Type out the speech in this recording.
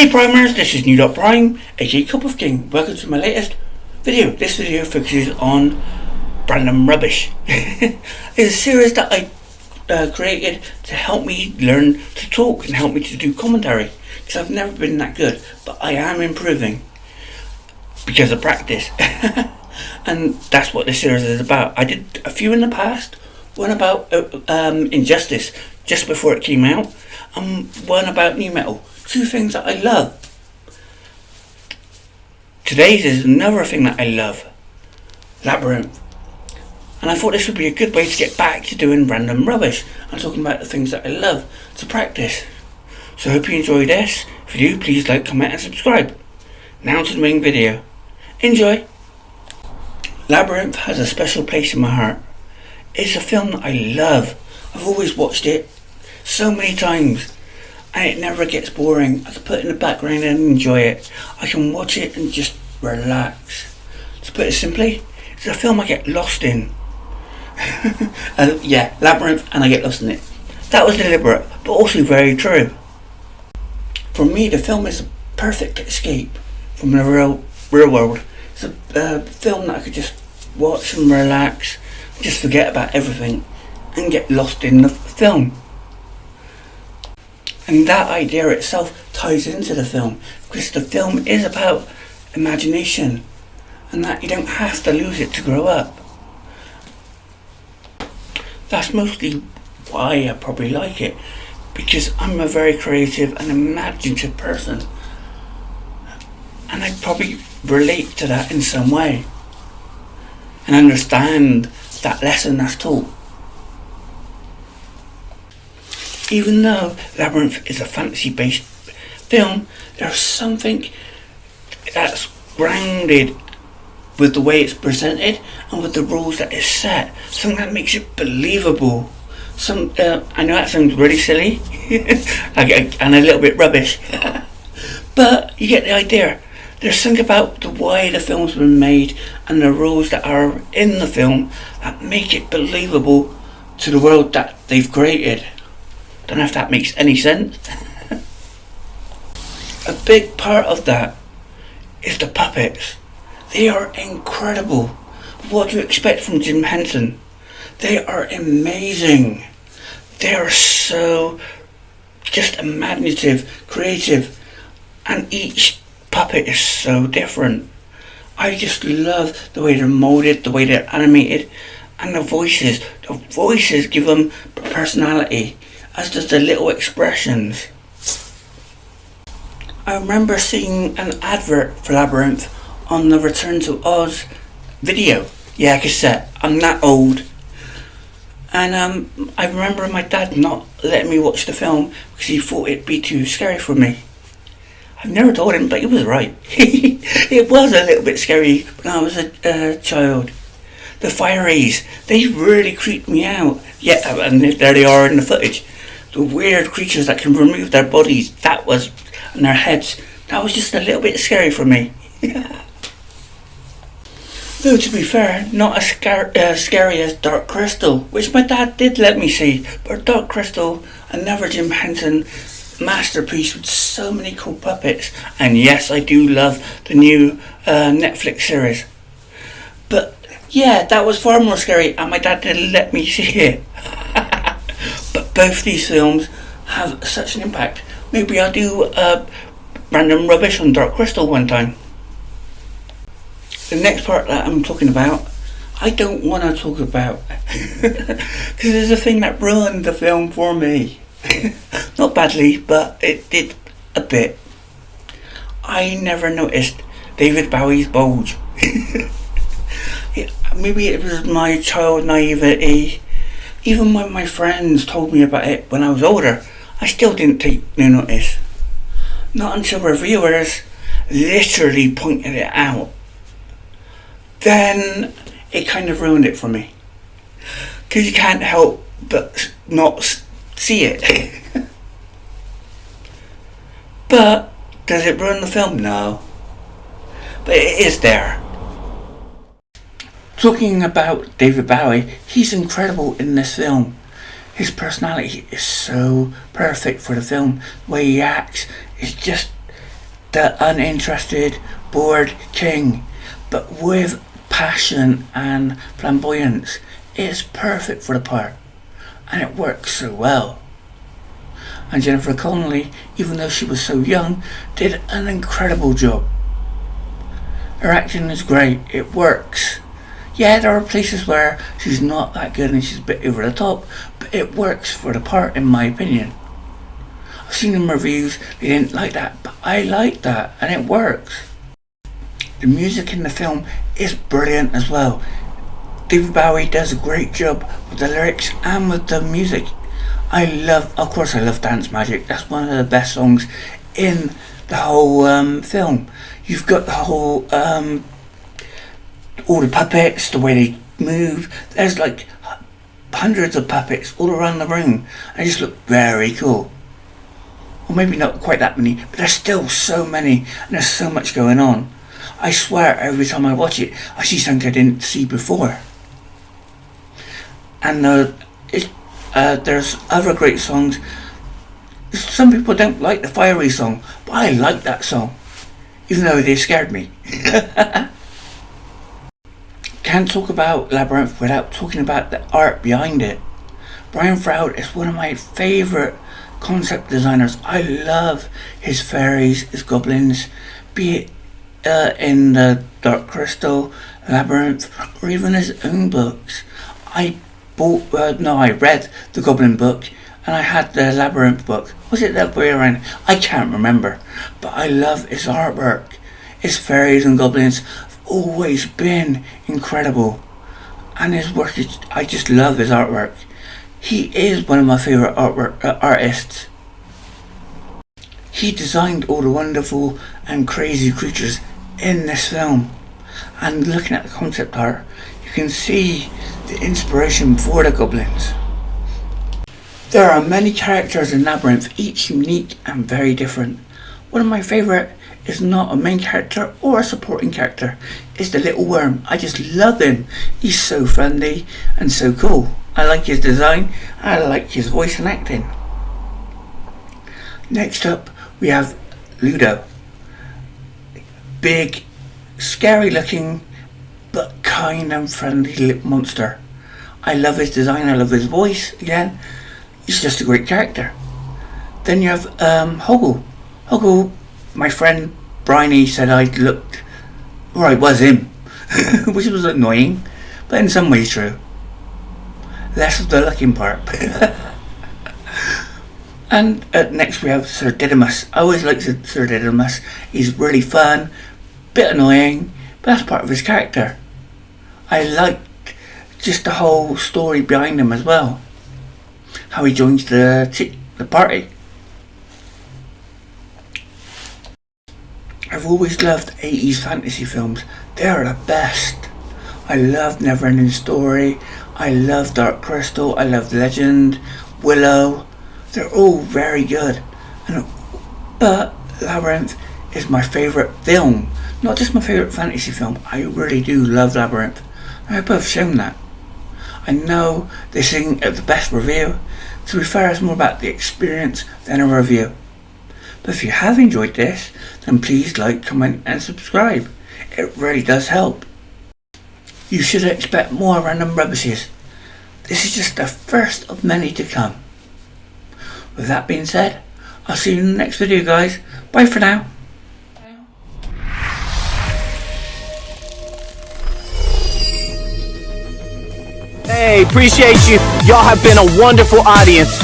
Hey Primers, this is New.Prime, aka Cup of King. Welcome to my latest video. This video focuses on random rubbish. It's a series that I created to help me learn to talk and help me to do commentary. Because I've never been that good, but I am improving because of practice. And that's what this series is about. I did a few in the past. One about Injustice, just before it came out, and one about new metal. Two things that I love. Today's is another thing that I love, Labyrinth. And I thought this would be a good way to get back to doing random rubbish and talking about the things that I love to practice. So I hope you enjoy this. If you do, please like, comment and subscribe. Now to the main video. Enjoy! Labyrinth has a special place in my heart. It's a film that I love. I've always watched it so many times. And it never gets boring. I can put it in the background and enjoy it. I can watch it and just relax. To put it simply, it's a film I get lost in. Yeah, Labyrinth, and I get lost in it. That was deliberate, but also very true. For me, the film is a perfect escape from the real world. It's a film that I could just watch and relax, just forget about everything, and get lost in the film. And that idea itself ties into the film, because the film is about imagination and that you don't have to lose it to grow up. That's mostly why I probably like it, because I'm a very creative and imaginative person, and I probably relate to that in some way and understand that lesson that's taught. Even though Labyrinth is a fantasy-based film, there's something that's grounded with the way it's presented and with the rules that it's set. Something that makes it believable. I know that sounds really silly and a little bit rubbish, but you get the idea. There's something about the way the film's been made and the rules that are in the film that make it believable to the world that they've created. Don't know if that makes any sense. A big part of that is the puppets. They are incredible. What do you expect from Jim Henson? They are amazing. They are so just imaginative, creative, and each puppet is so different. I just love the way they're molded, the way they're animated, and the voices. The voices give them personality, as does the little expressions. I remember seeing an advert for Labyrinth on the Return to Oz video. Yeah, cassette. I'm that old. And I remember my dad not letting me watch the film because he thought it'd be too scary for me. I've never told him, but he was right. It was a little bit scary when I was a child. The fairies, they really creeped me out. Yeah, and there they are in the footage. The weird creatures that can remove their bodies, and their heads, that was just a little bit scary for me. Though to be fair, not as scary as Dark Crystal, which my dad did let me see, but Dark Crystal, another Jim Henson masterpiece with so many cool puppets. And yes, I do love the new Netflix series. But yeah, that was far more scary, and my dad didn't let me see it. But both these films have such an impact. Maybe I'll do random rubbish on Dark Crystal one time. The next part that I'm talking about, I don't want to talk about, because it's a thing that ruined the film for me. Not badly, but it did a bit. I never noticed David Bowie's bulge. Maybe it was my child naivety. Even when my friends told me about it when I was older, I still didn't take no notice. Not until reviewers literally pointed it out. Then it kind of ruined it for me. Because you can't help but not see it. But does it ruin the film? No. But it is there. Talking about David Bowie, he's incredible in this film. His personality is so perfect for the film. The way he acts is just the uninterested, bored king, but with passion and flamboyance. It's perfect for the part, and it works so well. And Jennifer Connelly, even though she was so young, did an incredible job. Her acting is great, it works. Yeah, there are places where she's not that good and she's a bit over the top, but it works for the part in my opinion. I've seen in reviews they didn't like that, but I like that and it works. The music in the film is brilliant as well. David Bowie does a great job with the lyrics and with the music. Of course I love Dance Magic. That's one of the best songs in the whole film. You've got the whole, all the puppets, the way they move. There's like hundreds of puppets all around the room. They just look very cool. Or maybe not quite that many, but there's still so many and there's so much going on. I swear every time I watch it, I see something I didn't see before. And there's other great songs. Some people don't like the Fiery song, but I like that song, even though they scared me. Can't talk about Labyrinth without talking about the art behind it. Brian Froud is one of my favourite concept designers. I love his fairies, his goblins, be it in the Dark Crystal, Labyrinth, or even his own books. I read the Goblin book and I had the Labyrinth book. Was it that way around? I can't remember. But I love his artwork. His fairies and goblins have always been incredible. And his work I just love his artwork. He is one of my favourite artists. He designed all the wonderful and crazy creatures in this film. And looking at the concept art, you can see the inspiration for the goblins. There are many characters in Labyrinth, each unique and very different. One of my favourite is not a main character or a supporting character. It's the little worm. I just love him. He's so friendly and so cool. I like his design. I like his voice and acting. Next up we have Ludo. Big, scary looking, but kind and friendly little monster. I love his design, I love his voice again. He's just a great character. Then you have Hoggle. Hoggle, my friend Bryony said I looked, or I was him, which was annoying, but in some ways true. Less of the looking part. And next we have Sir Didymus. I always liked Sir Didymus. He's really fun, bit annoying, but that's part of his character. I liked just the whole story behind him as well. How he joins the party. I've always loved 80s fantasy films. They are the best. I love Neverending Story. I love Dark Crystal. I love Legend, Willow. They're all very good. But Labyrinth is my favourite film. Not just my favourite fantasy film. I really do love Labyrinth. I hope I've shown that. I know they sing at the best review. To be fair, it's more about the experience than a review. But if you have enjoyed this, then please like, comment and subscribe. It really does help. You should expect more random rubbishes. This is just the first of many to come. With that being said, I'll see you in the next video, guys. Bye for now. Hey, appreciate you. Y'all have been a wonderful audience.